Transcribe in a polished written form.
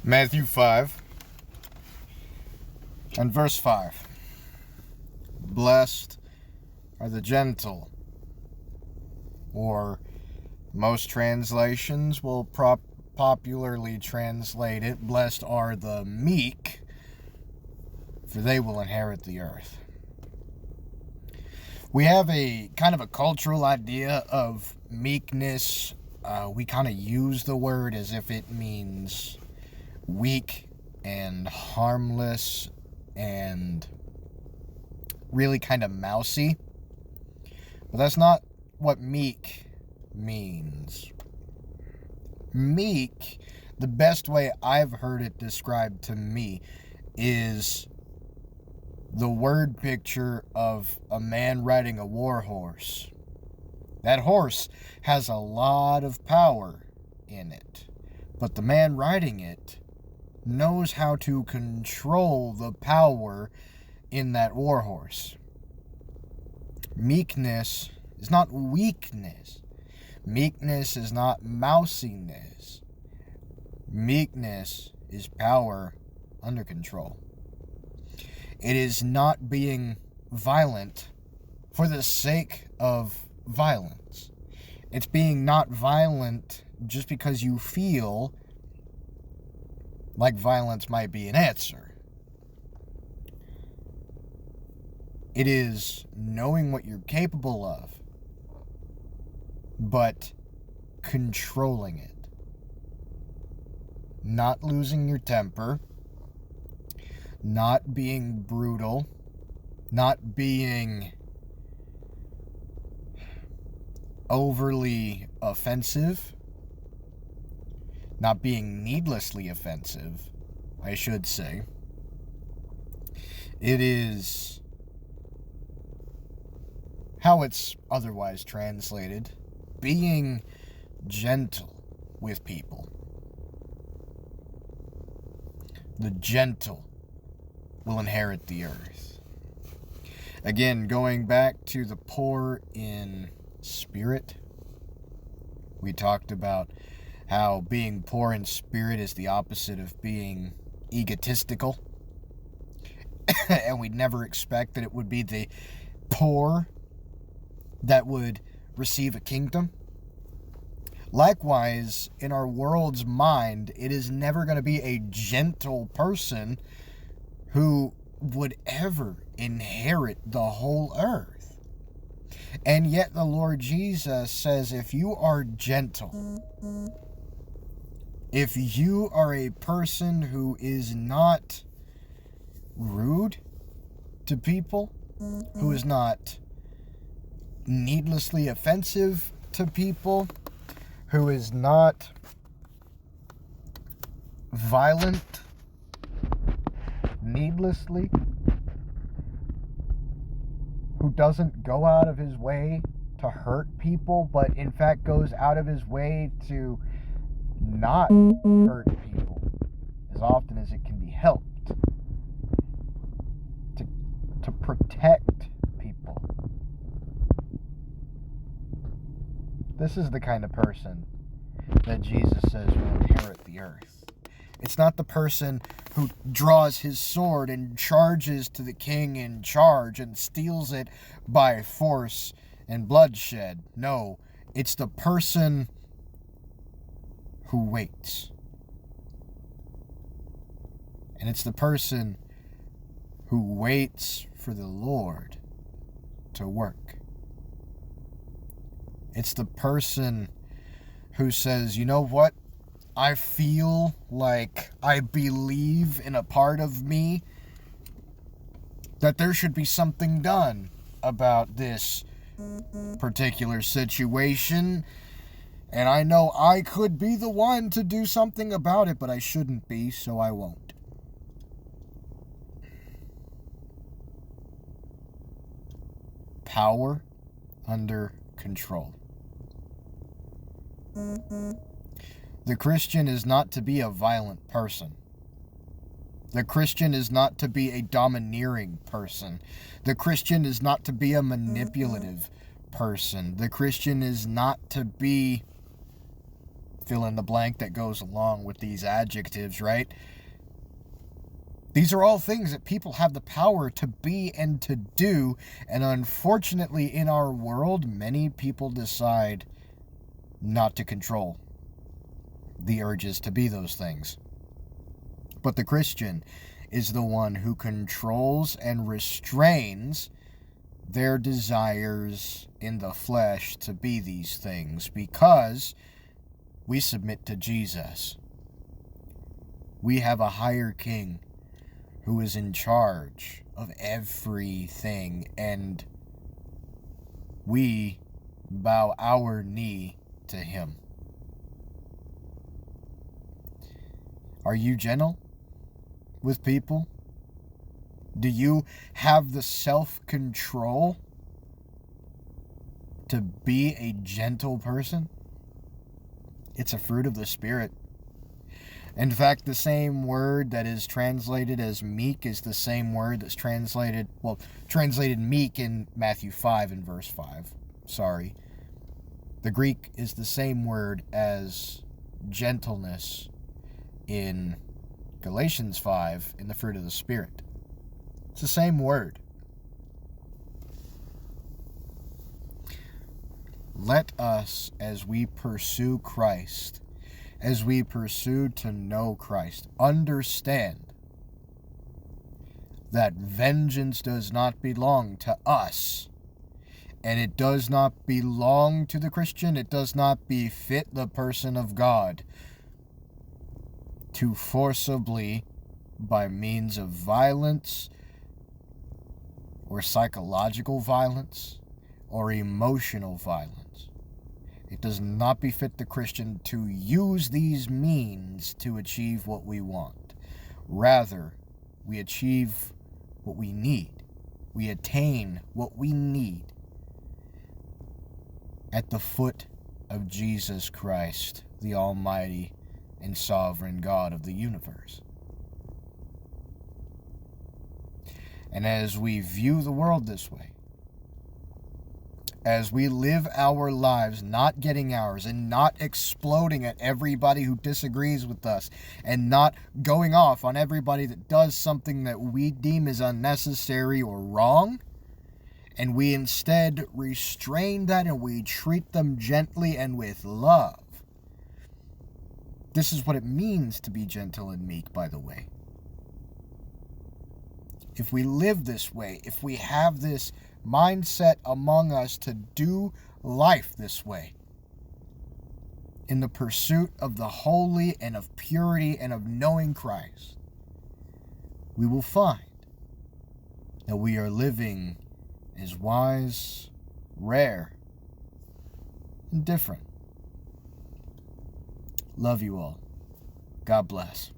Matthew 5 and verse 5. Blessed are the gentle, or most translations will popularly translate it, blessed are the meek, for they will inherit the earth. We have a kind of a cultural idea of meekness. We kind of use the word as if it means weak and harmless and really kind of mousy. But that's not what meek means. Meek, the best way I've heard it described to me, is the word picture of a man riding a war horse. That horse has a lot of power in it, but the man riding it knows how to control the power in that war horse. Meekness is not weakness. Meekness is not mousiness. Meekness is power under control. It is not being violent for the sake of violence. It's being not violent just because you feel like violence might be an answer. It is knowing what you're capable of, but controlling it. Not losing your temper, not being brutal, not being overly offensive, not being needlessly offensive, I should say. It is how it's otherwise translated, being gentle with people. The gentle will inherit the earth. Again, going back to the poor in spirit, we talked about how being poor in spirit is the opposite of being egotistical. And we'd never expect that it would be the poor that would receive a kingdom. Likewise, in our world's mind, it is never going to be a gentle person who would ever inherit the whole earth. And yet the Lord Jesus says, if you are gentle, if you are a person who is not rude to people, who is not needlessly offensive to people, who is not violent needlessly, who doesn't go out of his way to hurt people, but in fact goes out of his way to not hurt people as often as it can be helped, to protect people. This is the kind of person that Jesus says will inherit the earth. It's not the person who draws his sword and charges to the king in charge and steals it by force and bloodshed. No, it's the person who waits. And it's the person who waits for the Lord to work. It's the person who says, you know what? I feel like I believe in a part of me that there should be something done about this particular situation. And I know I could be the one to do something about it, but I shouldn't be, so I won't. Power under control. The Christian is not to be a violent person. The Christian is not to be a domineering person. The Christian is not to be a manipulative person. The Christian is not to be fill in the blank that goes along with these adjectives, right? These are all things that people have the power to be and to do, and unfortunately in our world, many people decide not to control the urges to be those things. But the Christian is the one who controls and restrains their desires in the flesh to be these things, because we submit to Jesus. We have a higher king who is in charge of everything, and we bow our knee to him. Are you gentle with people? Do you have the self-control to be a gentle person? It's a fruit of the Spirit. In fact, the same word that is translated as meek is the same word that's translated meek in Matthew 5 and verse 5. Sorry. The Greek is the same word as gentleness in Galatians 5 in the fruit of the Spirit. It's the same word. Let us, as we pursue Christ, as we pursue to know Christ, understand that vengeance does not belong to us, and it does not belong to the Christian. It does not befit the person of God to forcibly, by means of violence or psychological violence or emotional violence, it does not befit the Christian to use these means to achieve what we want. Rather, we achieve what we need. We attain what we need at the foot of Jesus Christ, the Almighty and Sovereign God of the universe. And as we view the world this way, as we live our lives not getting ours and not exploding at everybody who disagrees with us and not going off on everybody that does something that we deem is unnecessary or wrong, and we instead restrain that and we treat them gently and with love. This is what it means to be gentle and meek, by the way. If we live this way, if we have this mindset among us to do life this way, in the pursuit of the holy and of purity and of knowing Christ, we will find that we are living as wise, rare, and different. Love you all. God bless.